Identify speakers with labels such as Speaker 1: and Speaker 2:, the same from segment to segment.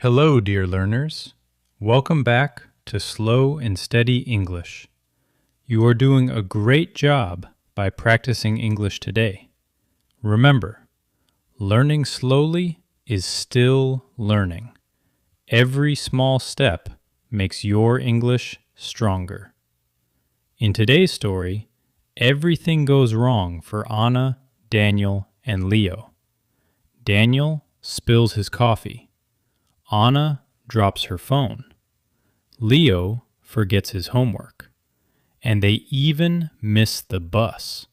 Speaker 1: Hello, dear learners. Welcome back to Slow and Steady English. You are doing a great job by practicing English today. Remember, learning slowly is still learning. Every small step makes your English stronger. In today's story, everything goes wrong for Anna, Daniel, and Leo. Daniel spills his coffee. Anna drops her phone. Leo forgets his homework. And they even miss the bus.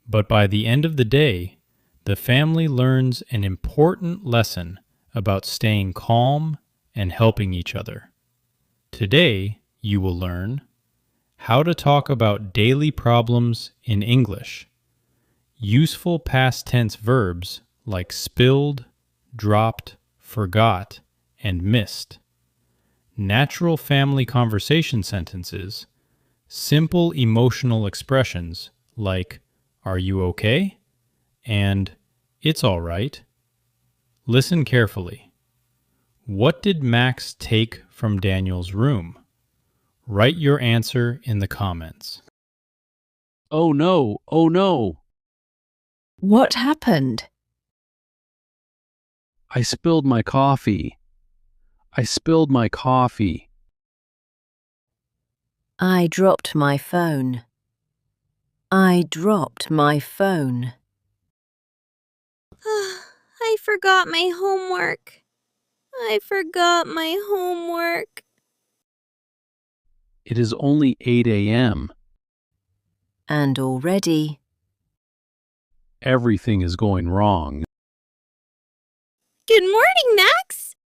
Speaker 1: But by the end of the day, the family learns an important lesson about staying calm and helping each other. Today, you will learn how to talk about daily problems in English, useful past tense verbs like spilled, dropped, forgot, and missed, natural family conversation sentences, simple emotional expressions like, "Are you okay?" and "It's all right." Listen carefully. What did Max take from Daniel's room? Write your answer in the comments.
Speaker 2: Oh no, oh no,
Speaker 3: What happened?
Speaker 2: I spilled my coffee. I spilled my coffee.
Speaker 3: I dropped my phone. I dropped my phone.
Speaker 4: I forgot my homework. I forgot my homework.
Speaker 2: It is only 8 a.m.
Speaker 3: And already,
Speaker 2: Everything is going wrong.
Speaker 4: Good morning, Max.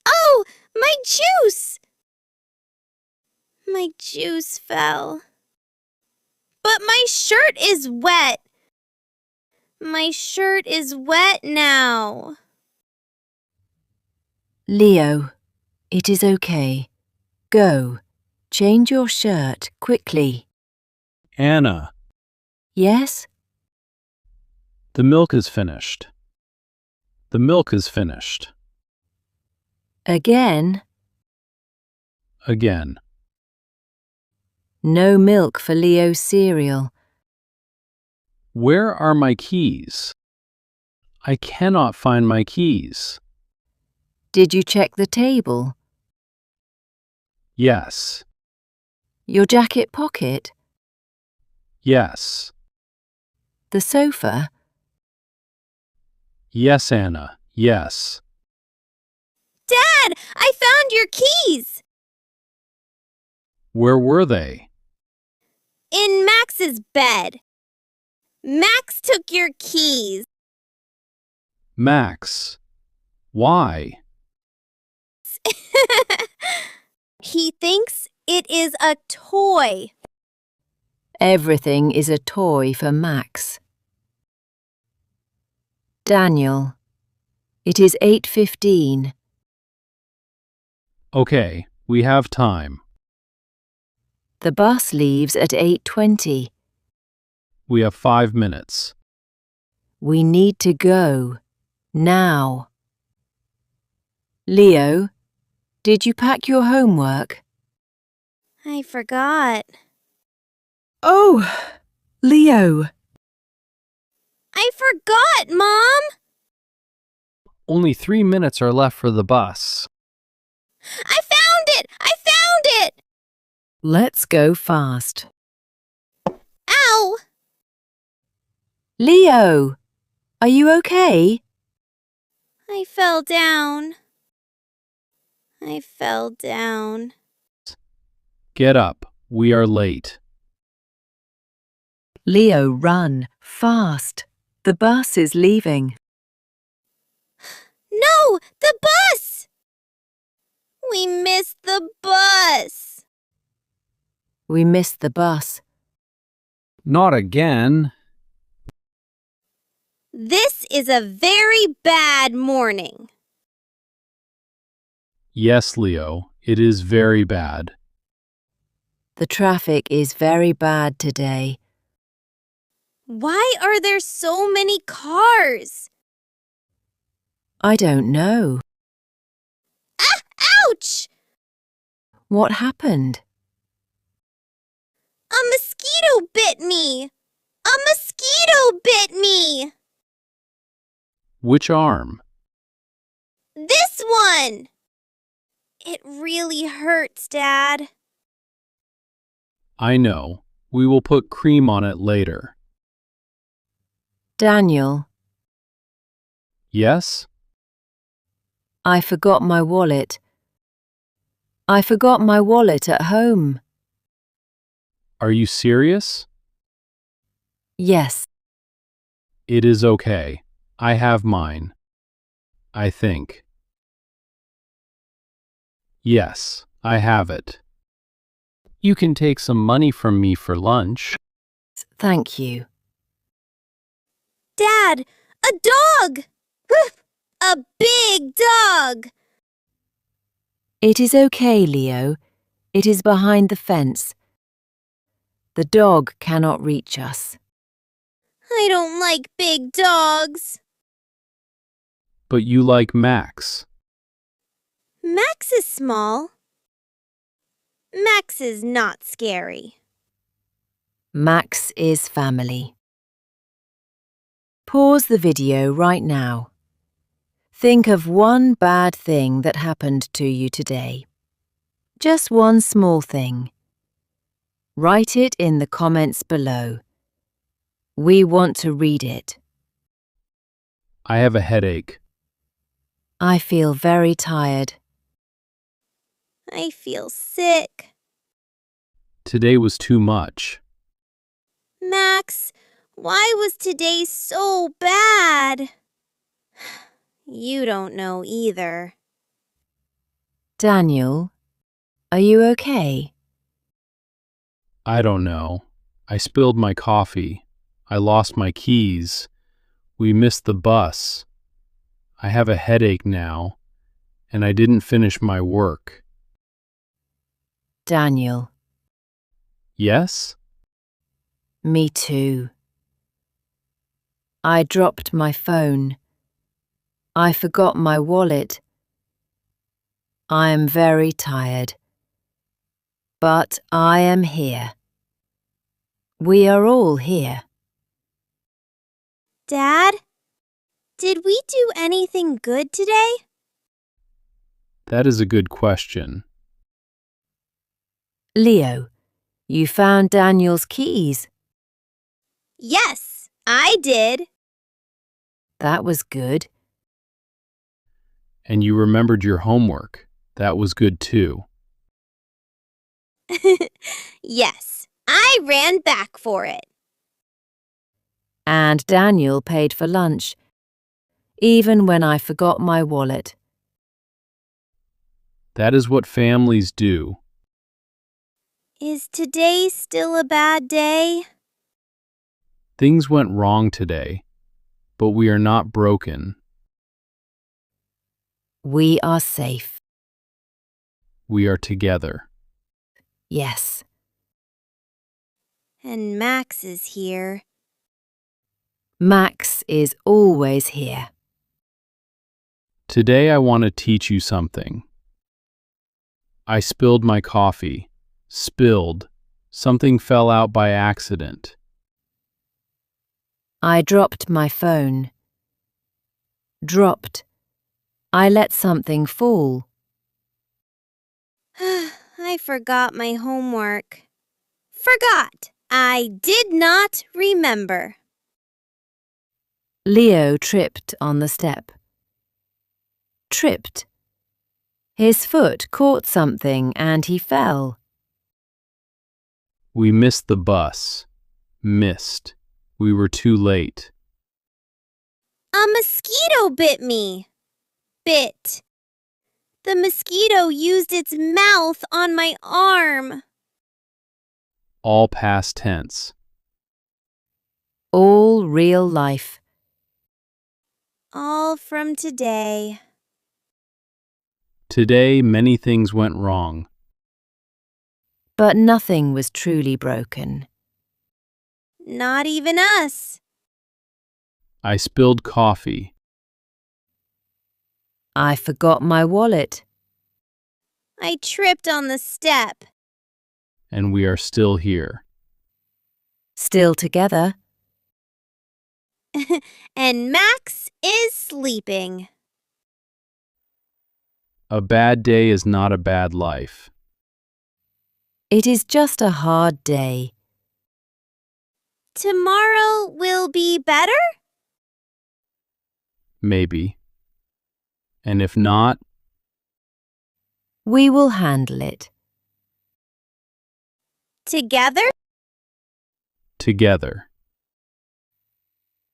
Speaker 4: Oh, my juice! My juice fell. But my shirt is wet. My shirt is wet now.
Speaker 3: Leo, it is okay. Go, change your shirt quickly.
Speaker 2: Anna,
Speaker 3: Yes?
Speaker 2: the milk is finished. The milk is finished.
Speaker 3: Again?
Speaker 2: Again.
Speaker 3: No milk for Leo's cereal.
Speaker 2: Where are my keys? I cannot find my keys.
Speaker 3: Did you check the table?
Speaker 2: Yes.
Speaker 3: Your jacket pocket?
Speaker 2: Yes.
Speaker 3: The sofa?
Speaker 2: Yes, Anna. Yes.
Speaker 4: Dad, I found your keys!
Speaker 2: Where were they?
Speaker 4: In Max's bed. Max took your keys.
Speaker 2: Max. Why?
Speaker 4: He thinks it is a toy.
Speaker 3: Everything is a toy for Max. Daniel, it is 8:15.
Speaker 2: Okay, we have time.
Speaker 3: The bus leaves at 8:20.
Speaker 2: We have 5 minutes.
Speaker 3: We need to go. Now. Leo, did you pack your homework?
Speaker 4: I forgot.
Speaker 3: Oh, Leo.
Speaker 4: I forgot, Mom!
Speaker 2: Only 3 minutes are left for the bus.
Speaker 4: I found it! I found it!
Speaker 3: Let's go fast.
Speaker 4: Ow!
Speaker 3: Leo, are you okay?
Speaker 4: I fell down. I fell down.
Speaker 2: Get up. We are late.
Speaker 3: Leo, run, fast. The bus is leaving.
Speaker 4: No! The bus! We missed the bus!
Speaker 3: We missed the bus.
Speaker 2: Not again.
Speaker 4: This is a very bad morning.
Speaker 2: Yes, Leo, it is very bad.
Speaker 3: The traffic is very bad today.
Speaker 4: Why are there so many cars?
Speaker 3: I don't know.
Speaker 4: Ah, ouch!
Speaker 3: What happened?
Speaker 4: A mosquito bit me! A mosquito bit me!
Speaker 2: Which arm?
Speaker 4: This one! It really hurts, Dad.
Speaker 2: I know. We will put cream on it later.
Speaker 3: Daniel,
Speaker 2: Yes?
Speaker 3: I forgot my wallet. I forgot my wallet at home.
Speaker 2: Are you serious?
Speaker 3: Yes,
Speaker 2: It is okay. I have mine. I think. Yes, I have it. You can take some money from me for lunch.
Speaker 3: thank you.
Speaker 4: Dad, a dog! Woof! A big dog!
Speaker 3: It is okay, Leo. It is behind the fence. The dog cannot reach us.
Speaker 4: I don't like big dogs.
Speaker 2: But you like Max.
Speaker 4: Max is small. Max is not scary.
Speaker 3: Max is family. Pause the video right now. Think of one bad thing that happened to you today. Just one small thing. Write it in the comments below. We want to read it.
Speaker 2: I have a headache.
Speaker 3: I feel very tired.
Speaker 4: I feel sick.
Speaker 2: Today was too much.
Speaker 4: Max, why was today so bad? You don't know either.
Speaker 3: Daniel, are you okay?
Speaker 2: I don't know. I spilled my coffee. I lost my keys. We missed the bus. I have a headache now, and I didn't finish my work.
Speaker 3: Daniel,
Speaker 2: Yes?
Speaker 3: me too. I dropped my phone. I forgot my wallet. I am very tired. But I am here. We are all here.
Speaker 4: Dad, did we do anything good today?
Speaker 2: That is a good question.
Speaker 3: Leo, you found Daniel's keys.
Speaker 4: Yes, I did.
Speaker 3: That was good.
Speaker 2: And you remembered your homework. That was good too.
Speaker 4: Yes, I ran back for it.
Speaker 3: And Daniel paid for lunch, even when I forgot my wallet.
Speaker 2: That is what families do.
Speaker 4: Is today still a bad day?
Speaker 2: Things went wrong today, but we are not broken.
Speaker 3: We are safe.
Speaker 2: We are together.
Speaker 3: Yes.
Speaker 4: And Max is here.
Speaker 3: Max is always here.
Speaker 2: Today I want to teach you something. I spilled my coffee. Spilled. Something fell out by accident.
Speaker 3: I dropped my phone. Dropped. I let something fall.
Speaker 4: I forgot my homework. Forgot. I did not remember.
Speaker 3: Leo tripped on the step. Tripped. His foot caught something and he fell.
Speaker 2: We missed the bus. Missed. We were too late.
Speaker 4: A mosquito bit me. Bit. The mosquito used its mouth on my arm.
Speaker 2: All past tense.
Speaker 3: All real life.
Speaker 4: All from today.
Speaker 2: Today many things went wrong.
Speaker 3: But nothing was truly broken.
Speaker 4: Not even us.
Speaker 2: I spilled coffee.
Speaker 3: I forgot my wallet.
Speaker 4: I tripped on the step.
Speaker 2: And we are still here.
Speaker 3: Still together.
Speaker 4: And Max is sleeping.
Speaker 2: A bad day is not a bad life.
Speaker 3: It is just a hard day.
Speaker 4: Tomorrow will be better?
Speaker 2: Maybe. And if not,
Speaker 3: We will handle it.
Speaker 4: Together?
Speaker 2: together.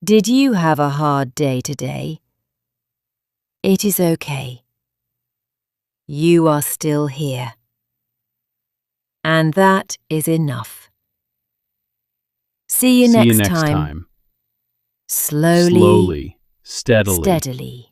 Speaker 3: Did you have a hard day today? It is okay. You are still here. And that is enough. See you
Speaker 2: See you
Speaker 3: next
Speaker 2: next
Speaker 3: time.
Speaker 2: time.
Speaker 3: Slowly,
Speaker 2: Slowly, steadily.
Speaker 3: steadily.